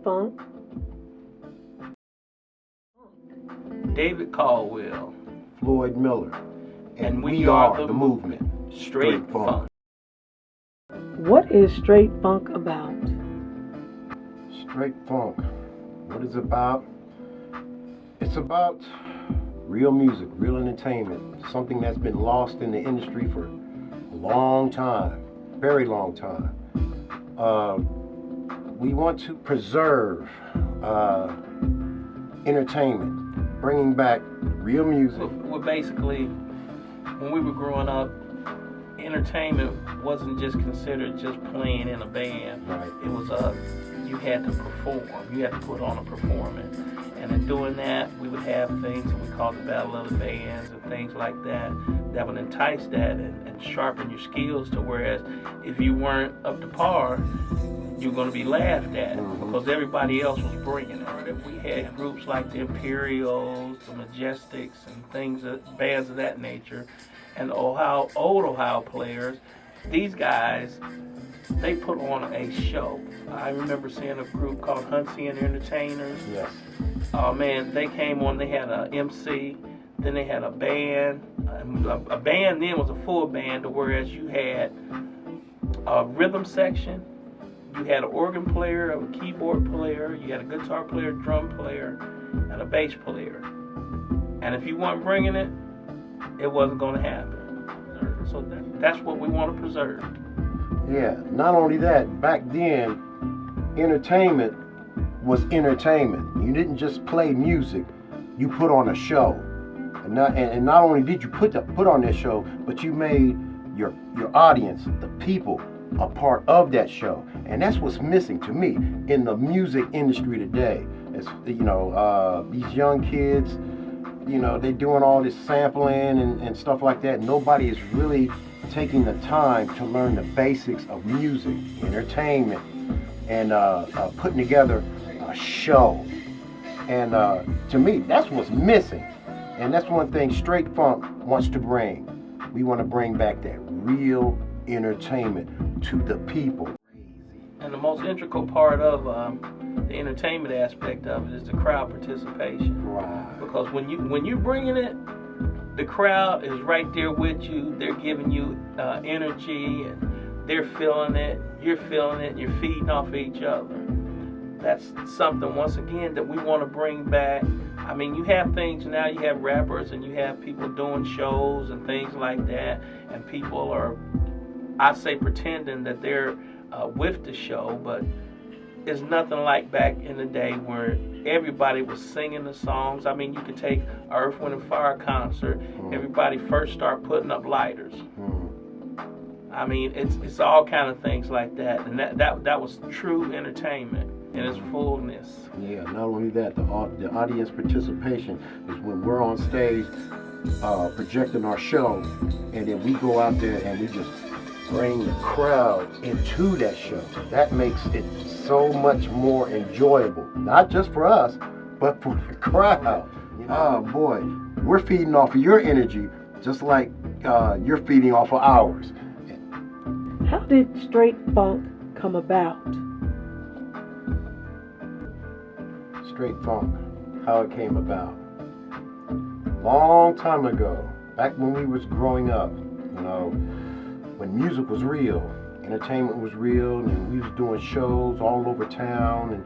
funk. David Caldwell, Floyd Miller, and we are the movement. Straight funk. What is straight funk about? Straight funk. What is it about? It's about real music, real entertainment, something that's been lost in the industry for a long time, very long time. We want to preserve entertainment, bringing back real music. Well, basically, when we were growing up, entertainment wasn't just considered just playing in a band. Right. It was you had to perform. You had to put on a performance. And in doing that, we would have things that we called the Battle of the Bands and things like that that would entice that and sharpen your skills to whereas if you weren't up to par, you're going to be laughed at because everybody else was bringing it. We had groups like the Imperials, the Majestics, and bands of that nature, and the old Ohio players. These guys, they put on a show. I remember seeing a group called Huntsy and Entertainers. Yes. Oh man, they came on. They had a MC, then they had a band. A band then was a full band, whereas you had a rhythm section. You had an organ player, a keyboard player, you had a guitar player, drum player, and a bass player. And if you weren't bringing it, it wasn't going to happen. So that's what we want to preserve. Yeah, not only that, back then, entertainment was entertainment. You didn't just play music, you put on a show. And not only did you put on that show, but you made your audience, the people, a part of that show. And that's what's missing to me in the music industry today. It's, these young kids, they're doing all this sampling and stuff like that. Nobody is really taking the time to learn the basics of music, entertainment, and putting together a show. And to me, that's what's missing. And that's one thing Straight Funk wants to bring. We want to bring back that real entertainment to the people. And the most integral part of the entertainment aspect of it is the crowd participation. Right. Because when you're bringing it, the crowd is right there with you. They're giving you energy, and they're feeling it. You're feeling it. You're feeding off of each other. That's something, once again, that we want to bring back. I mean, you have things now, you have rappers and you have people doing shows and things like that, and people are, I say, pretending that they're with the show, but it's nothing like back in the day where everybody was singing the songs. I mean, you could take a Earth, Wind and Fire concert, everybody first start putting up lighters. I mean, it's all kind of things like that, and that was true entertainment in its fullness. Yeah, not only that, the audience participation is when we're on stage projecting our show, and then we go out there and we just bring the crowd into that show. That makes it so much more enjoyable, not just for us, but for the crowd. Oh boy, we're feeding off of your energy just like you're feeding off of ours. How did straight funk come about? Straight funk, how it came about. Long time ago, back when we was growing up, when music was real, entertainment was real, and we was doing shows all over town and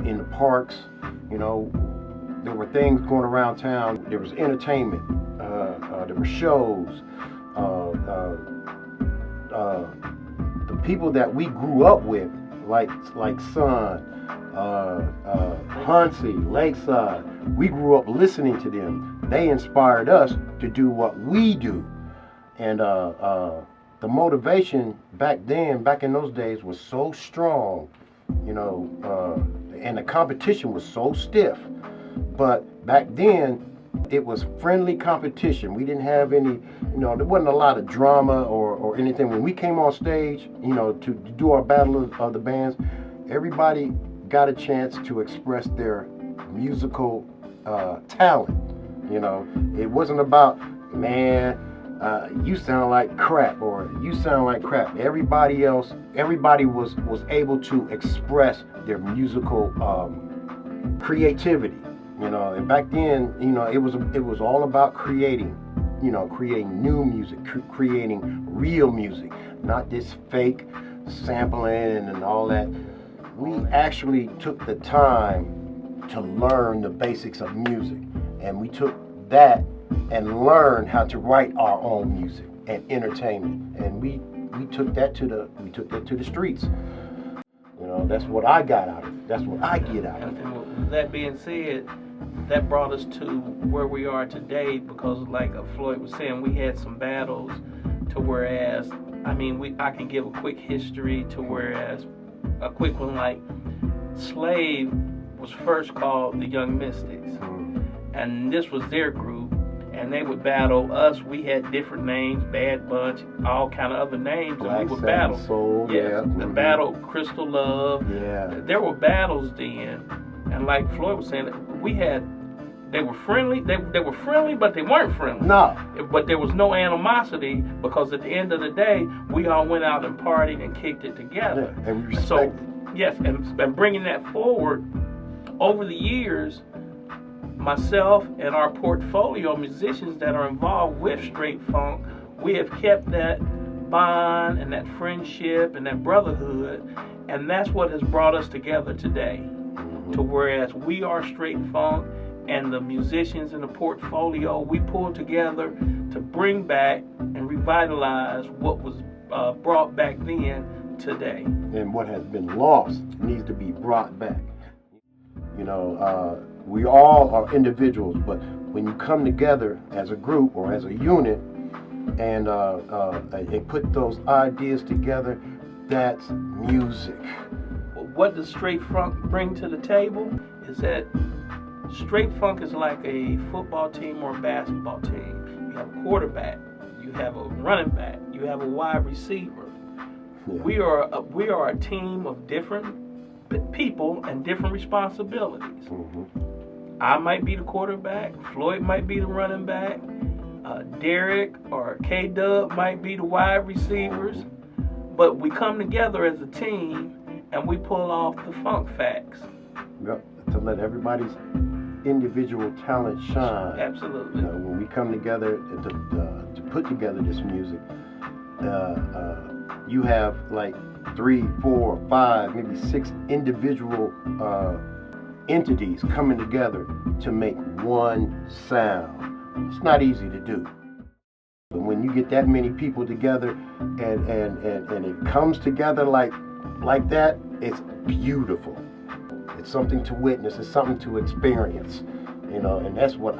in the parks, there were things going around town. There was entertainment, there were shows. The people that we grew up with, like Sun, Huntsy, Lakeside, we grew up listening to them. They inspired us to do what we do. And the motivation back in those days was so strong, and the competition was so stiff. But back then, it was friendly competition. We didn't have any, there wasn't a lot of drama or anything. When we came on stage, to do our Battle of the Bands, everybody got a chance to express their musical talent. It wasn't about, man, you sound like crap, or you sound like crap. Everybody was able to express their musical creativity, you know. And back then, you know, it was all about creating new music, creating real music, not this fake sampling and all that. We actually took the time to learn the basics of music, and we took that and learned how to write our own music and entertainment, and we took that to the streets. You know, that's what I got out of it. That's what I get out of it. And with that being said, that brought us to where we are today, because like Floyd was saying, we had some battles to whereas, I mean, I can give a quick history to whereas, a quick one, like Slave was first called the Young Mystics, and this was their group, and they would battle us. We had different names, Bad Bunch, all kind of other names, and we would battle. Soul, yeah. The battle, Crystal Love. Yeah. There were battles then, and like Floyd was saying, they were friendly. They were friendly, but they weren't friendly. No. But there was no animosity, because at the end of the day, we all went out and partied and kicked it together. Yeah, and we respect so, it. yes, and bringing that forward, over the years, myself and our portfolio of musicians that are involved with Strait Funk, we have kept that bond and that friendship and that brotherhood, and that's what has brought us together today. To whereas we are Strait Funk, and the musicians in the portfolio, we pull together to bring back and revitalize what was brought back then today. And what has been lost needs to be brought back. You know, we all are individuals, but when you come together as a group or as a unit and put those ideas together, that's music. What does Strait Funk bring to the table is that Strait Funk is like a football team or a basketball team. You have a quarterback, you have a running back, you have a wide receiver. Yeah. We are a team of different people and different responsibilities. I might be the quarterback, Floyd might be the running back, Derek or K-Dub might be the wide receivers, but we come together as a team and we pull off the funk facts. Yep, to let everybody's individual talent shine. Absolutely. You know, when we come together to put together this music, you have like 3, 4, 5, maybe 6 individual entities coming together to make one sound. It's not easy to do. But when you get that many people together and it comes together like that, it's beautiful. It's something to witness. It's something to experience, you know. And that's what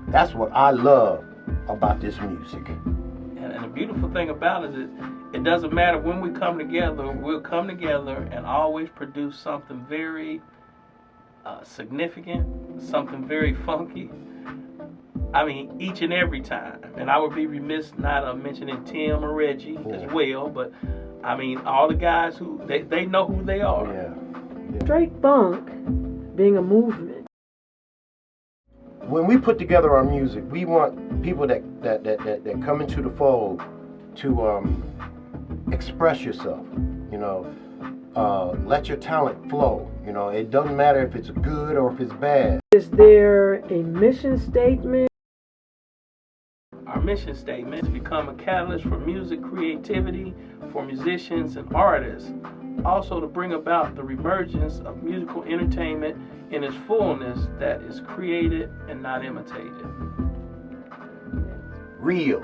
that's what I love about this music. And the beautiful thing about it is, it doesn't matter when we come together. We'll come together and always produce something very significant, something very funky. I mean, each and every time. And I would be remiss not mentioning Tim or Reggie as well. But I mean, all the guys who they know who they are. Yeah. Strait Funk being a movement. When we put together our music, we want people that come into the fold to express yourself. You know, let your talent flow. You know, it doesn't matter if it's good or if it's bad. Is there a mission statement? Our mission statement is to become a catalyst for music creativity for musicians and artists. Also to bring about the reemergence of musical entertainment in its fullness that is created and not imitated. Real.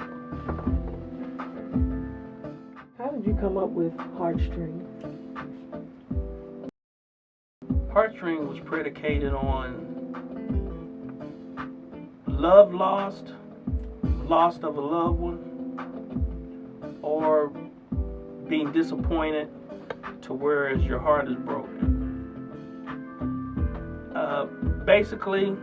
How did you come up with Heartstrings? Heartstring was predicated on love lost of a loved one, or being disappointed to whereas your heart is broken. Basically,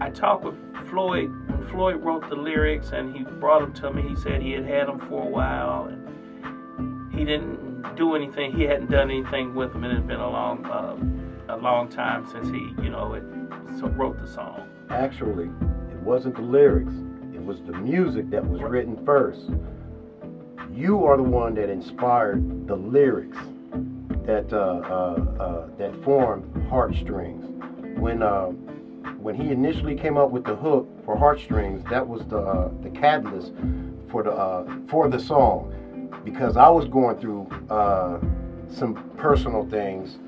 I talked with Floyd when Floyd wrote the lyrics, and he brought them to me. He said he had them for a while, and he didn't do anything. He hadn't done anything with them, and it had been a long time since he, wrote the song. Actually, it wasn't the lyrics. It was the music that was written first. You are the one that inspired the lyrics that formed Heartstrings. When he initially came up with the hook for Heartstrings, that was the catalyst for the song, because I was going through some personal things,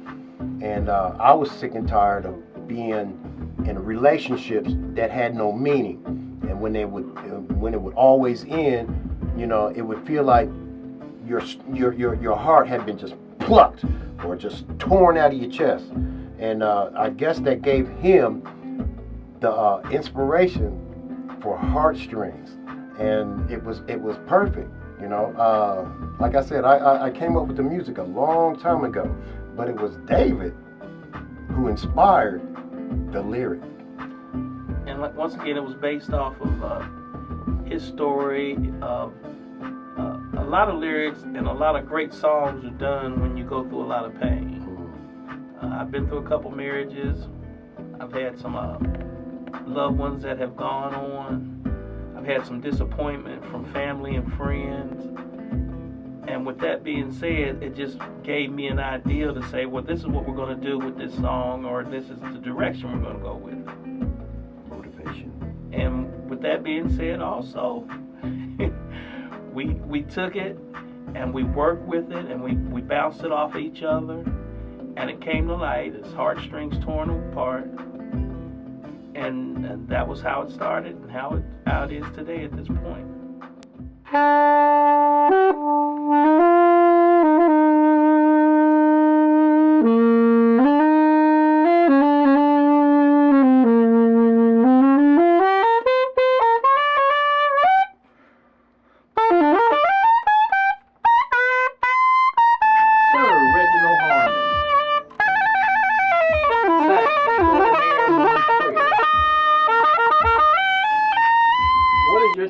and I was sick and tired of being in relationships that had no meaning, and when it would always end, it would feel like your heart had been just plucked or just torn out of your chest. And I guess that gave him the inspiration for Heartstrings, and it was perfect. Like I said, I came up with the music a long time ago, but it was David who inspired the lyric. And once again, it was based off of his story. A lot of lyrics and a lot of great songs are done when you go through a lot of pain. I've been through a couple marriages. I've had some loved ones that have gone on. I've had some disappointment from family and friends. And with that being said, it just gave me an idea to say, well, this is what we're going to do with this song, or this is the direction we're going to go with. Motivation. And with that being said, also, we took it and we worked with it, and we bounced it off each other, and it came to light as Heartstrings Torn Apart. And that was how it started and how it is today at this point.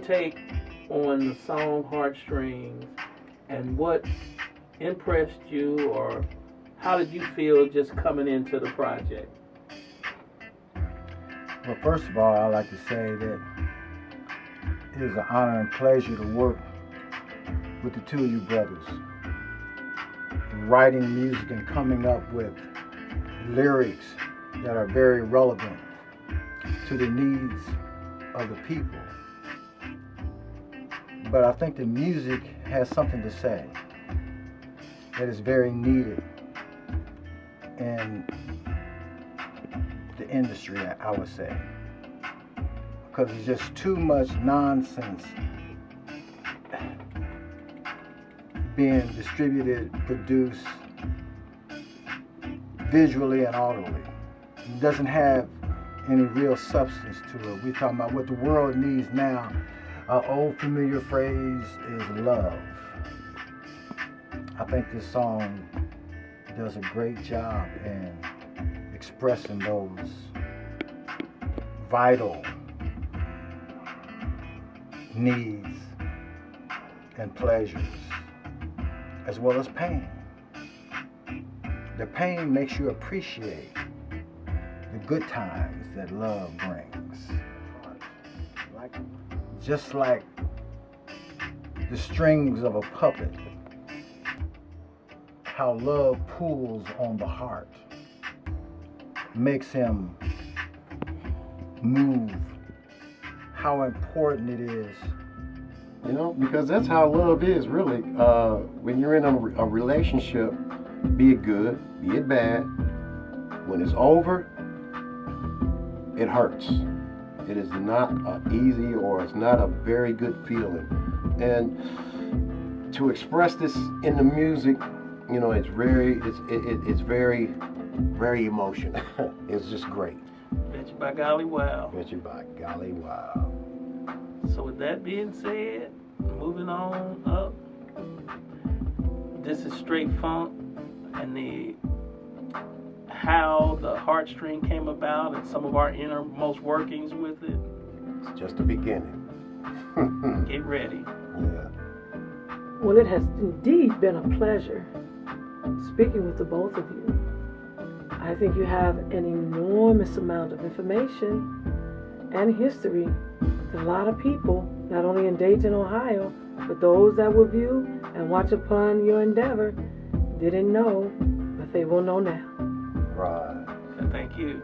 Take on the song Heartstrings, and what impressed you, or how did you feel just coming into the project? Well, first of all, I'd like to say that it is an honor and pleasure to work with the two of you brothers, writing music and coming up with lyrics that are very relevant to the needs of the people. But I think the music has something to say that is very needed in the industry, I would say. Because there's just too much nonsense being distributed, produced visually and audibly. It doesn't have any real substance to it. We're talking about what the world needs now. Our old familiar phrase is love. I think this song does a great job in expressing those vital needs and pleasures, as well as pain. The pain makes you appreciate the good times that love brings. Just like the strings of a puppet, how love pulls on the heart, makes him move, how important it is. Because that's how love is, really. When you're in a relationship, be it good, be it bad, when it's over, it hurts. It is not easy, or it's not a very good feeling. And to express this in the music, it's very, very emotional. It's just great. Bet you by golly wow. Bet you by golly wow. So with that being said, moving on up, this is Straight Funk, and how the Heartstring came about and some of our innermost workings with it. It's just the beginning. Get ready. Yeah. Well, it has indeed been a pleasure speaking with the both of you. I think you have an enormous amount of information and history A lot of people, not only in Dayton, Ohio, but those that will view and watch upon your endeavor, didn't know, but they will know now. Right. Thank you.